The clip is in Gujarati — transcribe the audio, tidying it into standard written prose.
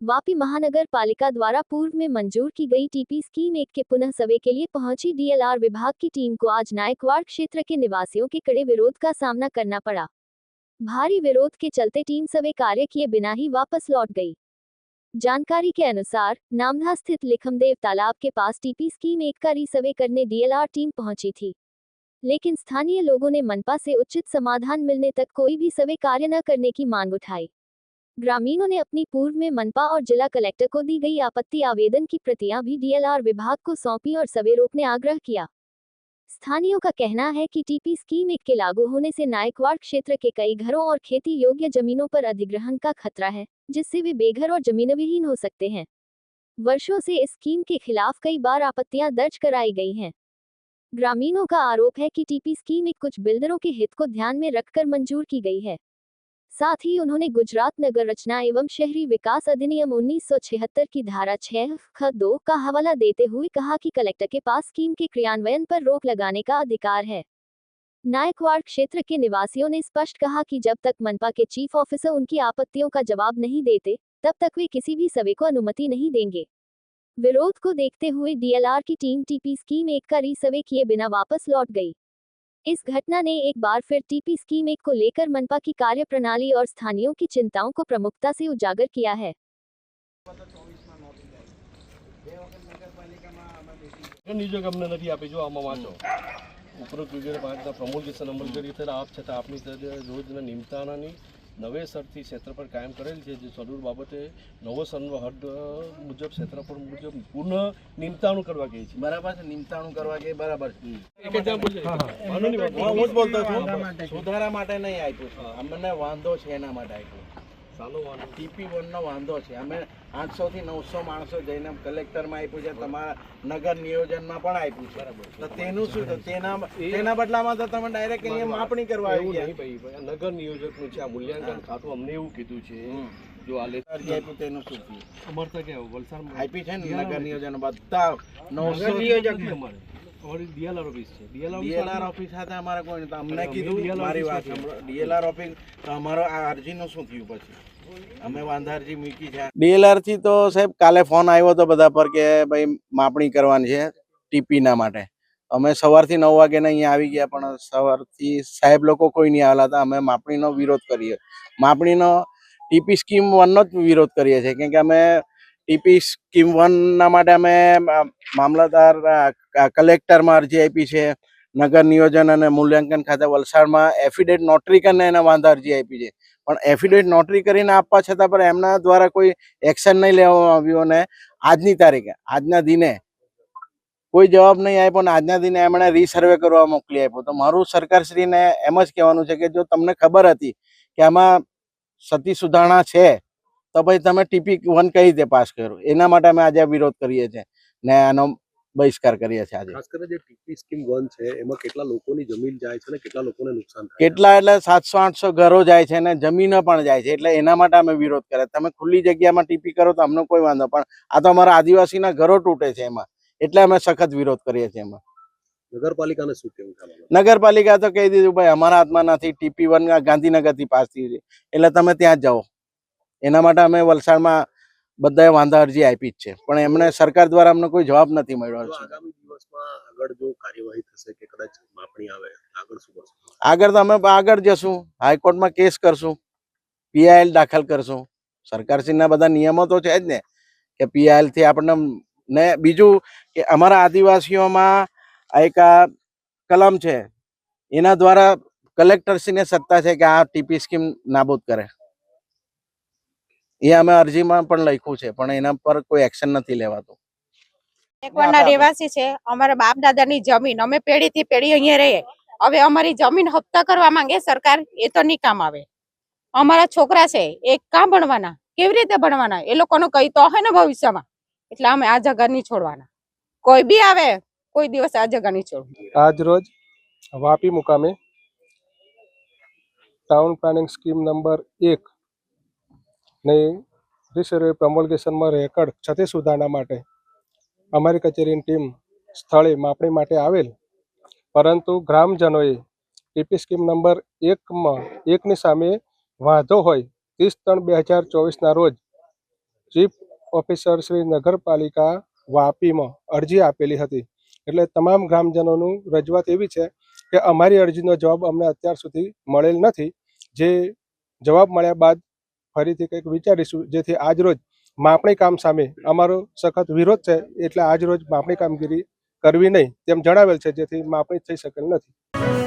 वापी महानगर पालिका द्वारा पूर्व में मंजूर की गई टीपी स्कीम 1 के पुनः सर्वे के लिए पहुंची डीएलआर विभाग की टीम को आज नायकवाड़ क्षेत्र के निवासियों के कड़े विरोध का सामना करना पड़ा। भारी विरोध के चलते टीम सर्वे कार्य किए बिना ही वापस लौट गई। जानकारी के अनुसार नामधा स्थित लिखमदेव तालाब के पास टीपी स्कीम 1 का रीसर्वे करने डीएलआर टीम पहुंची थी, लेकिन स्थानीय लोगों ने मनपा से उचित समाधान मिलने तक कोई भी सर्वे कार्य न करने की मांग उठाई। ग्रामीणों ने अपनी पूर्व में मनपा और जिला कलेक्टर को दी गई आपत्ति आवेदन की प्रतियां भी डीएलआर विभाग को सौंपी और सर्वे रोकने आग्रह किया। स्थानीयों का कहना है कि टीपी स्कीम 1 के लागू होने से नायकवाड़ क्षेत्र के कई घरों और खेती योग्य जमीनों पर अधिग्रहण का खतरा है, जिससे वे बेघर और जमीनविहीन हो सकते हैं। वर्षों से इस स्कीम के खिलाफ कई बार आपत्तियां दर्ज कराई गई हैं। ग्रामीणों का आरोप है कि टीपी स्कीम 1 कुछ बिल्डरों के हित को ध्यान में रखकर मंजूर की गई है। साथ ही उन्होंने गुजरात नगर रचना एवं शहरी विकास अधिनियम 1976 की धारा 6(ख)(2) का हवाला देते हुए कहा कि कलेक्टर के पास स्कीम के क्रियान्वयन पर रोक लगाने का अधिकार है। नायकवाड़ क्षेत्र के निवासियों ने स्पष्ट कहा कि जब तक मनपा के चीफ ऑफिसर उनकी आपत्तियों का जवाब नहीं देते, तब तक वे किसी भी सर्वे को अनुमति नहीं देंगे। विरोध को देखते हुए डीएलआर की टीम टीपी स्कीम 1 का रीसर्वे किए बिना वापस लौट गई। इस घटना ने एक बार फिर टीपी स्कीम 1 को लेकर मनपा की कार्यप्रणाली और स्थानीयों की चिंताओं को प्रमुखता से उजागर किया है। નવેસરથી ક્ષેત્રફળ કાયમ કરેલ છે, જે શરૂર બાબતે નવો સર્વે હદ મુજબ ક્ષેત્રફળ મુજબ પુનઃ નિમતાણું કરવા કહે છે. બરાબર છે, નિમતાણું કરવા કે બરાબર છે. સુધારા માટે નહીં આપ્યું, અમને વાંધો છે એના માટે આપ્યું. ટીપી 1 નો વાંધો છે. અમે 800 થી 900 માણસો જઈને કલેક્ટરમાં આપ્યું છે, તમારા નગર નિયોજનમાં પણ આપ્યું છે. તો તેનું શું, તેના બદલામાં તો તમે ડાયરેક્ટ અહીંયા માપણી કરવા આવી ગયા. નગર નિયોજકનું છે આ મૂલ્યાંકન ખાતું, અમને એવું કીધું છે જો આ અરજી આપ્યું તેનું શું થયું? અમારે તો કેવું વલસાડમાં આપી છે ને નગર નિયોજન બધા 900 નિયોજક ડીએલઆર ઓફિસ છે. ડીએલઆર ઓફિસ સાથે અમારે કોઈ નહીં. અમને કીધું, મારી વાત ડીએલઆર ઓફિસ તો અમારો આ અરજીનું શું થયું? પછી અમે વાંધા અરજી મૂકી છે ડીએલઆર થી. તો સાહેબ કાલે ફોન આવ્યો હતો બધા પર કે ભાઈ માપણી કરવાની છે ટીપી ના માટે. અમે સવારથી 9 વાગે અહીંયા આવી ગયા, પણ સવારથી સાહેબ લોકો કોઈ નહીં આવેલા હતા. અમે માપણીનો વિરોધ કરીએ, માપણીનો ટીપી સ્કીમ 1 નો જ વિરોધ કરીએ છીએ, કેમ કે અમે ટીપી સ્કીમ 1 ના માટે અમે મામલતદાર કલેક્ટરમાં અરજી આપી છે, નગર નિયોજન અને મૂલ્યાંકન ખાતે વલસાડમાં એફિડેવિટ નોટરી કરીને એના વાંધા અરજી આપી છે. પણ એફિડેવિટ નોટરી કરીને આપવા છતાં પણ એમના દ્વારા કોઈ એક્શન નહીં લેવામાં આવ્યું, અને આજની તારીખે આજના દિને કોઈ જવાબ નહીં આપ્યો, અને આજના દિને એમણે રીસર્વે કરવા મોકલી આપ્યો. તો મારું સરકારશ્રીને એમ જ કહેવાનું છે કે જો તમને ખબર હતી કે આમાં સતી સુધારણા છે, તો ભાઈ તમે ટીપી 1 કઈ રીતે પાસ કર્યો? એના માટે અમે આજે વિરોધ કરીએ છીએ ને આનો બહિષ્કાર કરીએ છીએ. આજે ખાસ કરીને જે ટીપી સ્કીમ 1 છે એમાં કેટલા લોકોની જમીન જાય છે અને કેટલા લોકોને નુકસાન થાય? કેટલા એટલે 700-800 ઘરો જાય છે અને જમીનો પણ જાય છે, એટલે એના માટે અમે વિરોધ કરે. તમે ખુલ્લી જગ્યામાં ટીપી કરો તો અમને કોઈ વાંધો, પણ આ તો અમારા આદિવાસીના ઘરો તૂટે છે એમાં, એટલે અમે સખત વિરોધ કરીએ છીએ. એમાં નગરપાલિકાને શું કહેવું છે? નગરપાલિકા તો કહી દીધું ભાઈ અમારા હાથમાં નથી, ટીપી 1 ગાંધીનગરથી પાસ થઈ છે, એટલે તમે ત્યાં જ જાઓ. એના માટે અમે વલસાડમાં બધાએ વાંધા અરજી આપી જ છે, પણ એમને સરકાર દ્વારા અમને કોઈ જવાબ નથી મળ્યો છે. આગામી દિવસમાં આગળ જો કાર્યવાહી થશે કે કદાચ માપણી આવે, આગળ શું કરશું? આગળ તો અમે આગળ જશું, હાઈકોર્ટમાં કેસ કરશું, પીઆઈએલ દાખલ કરશું. સરકારશ્રીના બધા નિયમો તો છે જ ને કે પીઆઈએલ થી આપણને. ને બીજું કે અમારા આદિવાસીઓમાં એક કલમ છે, એના દ્વારા કલેક્ટરશ્રીને સત્તા છે કે આ ટીપી સ્કીમ નાબૂદ કરે. એ અમે અરજીમાં પણ લખ્યું છે, પણ એના પર કોઈ એક્શન નથી લેવાતું. નાયકવાડના રહેવાસી છે, અમારા બાપ દાદાની જમીન અમે પેઢીથી પેઢી અહીંયા રહીએ. હવે અમારી જમીન હપ્તા કરવા માંગે સરકાર, એ તો નહીં કામ આવે. અમારા છોકરા છે એ કાં ભણવાના, કેવી રીતે ભણવાના? એ લોકોનું કઈ તો હોય ને ભવિષ્યમાં. એટલે અમે આ જગા નહીં છોડવાના. કોઈ બી આવે, કોઈ દિવસ આ જગા નહીં છોડવું. આજ રોજ વાપી મુકામે ટાઉન પ્લાનિંગ સ્કીમ નંબર 1 ને રિસર્વે પ્રમોલ્ગેશનમાં રેકર્ડ છતે સુધારણા માટે અમારી કચેરીની ટીમ સ્થળે માપણી માટે આવેલ, પરંતુ ગ્રામજનોએ ટીપી સ્કીમ નંબર 1ની સામે વાંધો હોય 30/3/2024ના રોજ ચીફ ઓફિસર શ્રી નગરપાલિકા વાપીમાં અરજી આપેલી હતી. એટલે તમામ ગ્રામજનોનું રજૂઆત એવી છે કે અમારી અરજીનો જવાબ અમને અત્યાર સુધી મળેલ નથી. જે જવાબ મળ્યા બાદ ફરીથી કંઈક વિચારીશું, જેથી આજરોજ માપણી કામ સામે અમારો સખત વિરોધ છે. એટલે આજરોજ માપણી કામગીરી કરવી નહીં તેમ જણાવેલ છે, જેથી માપણી થઈ શકેલ નથી.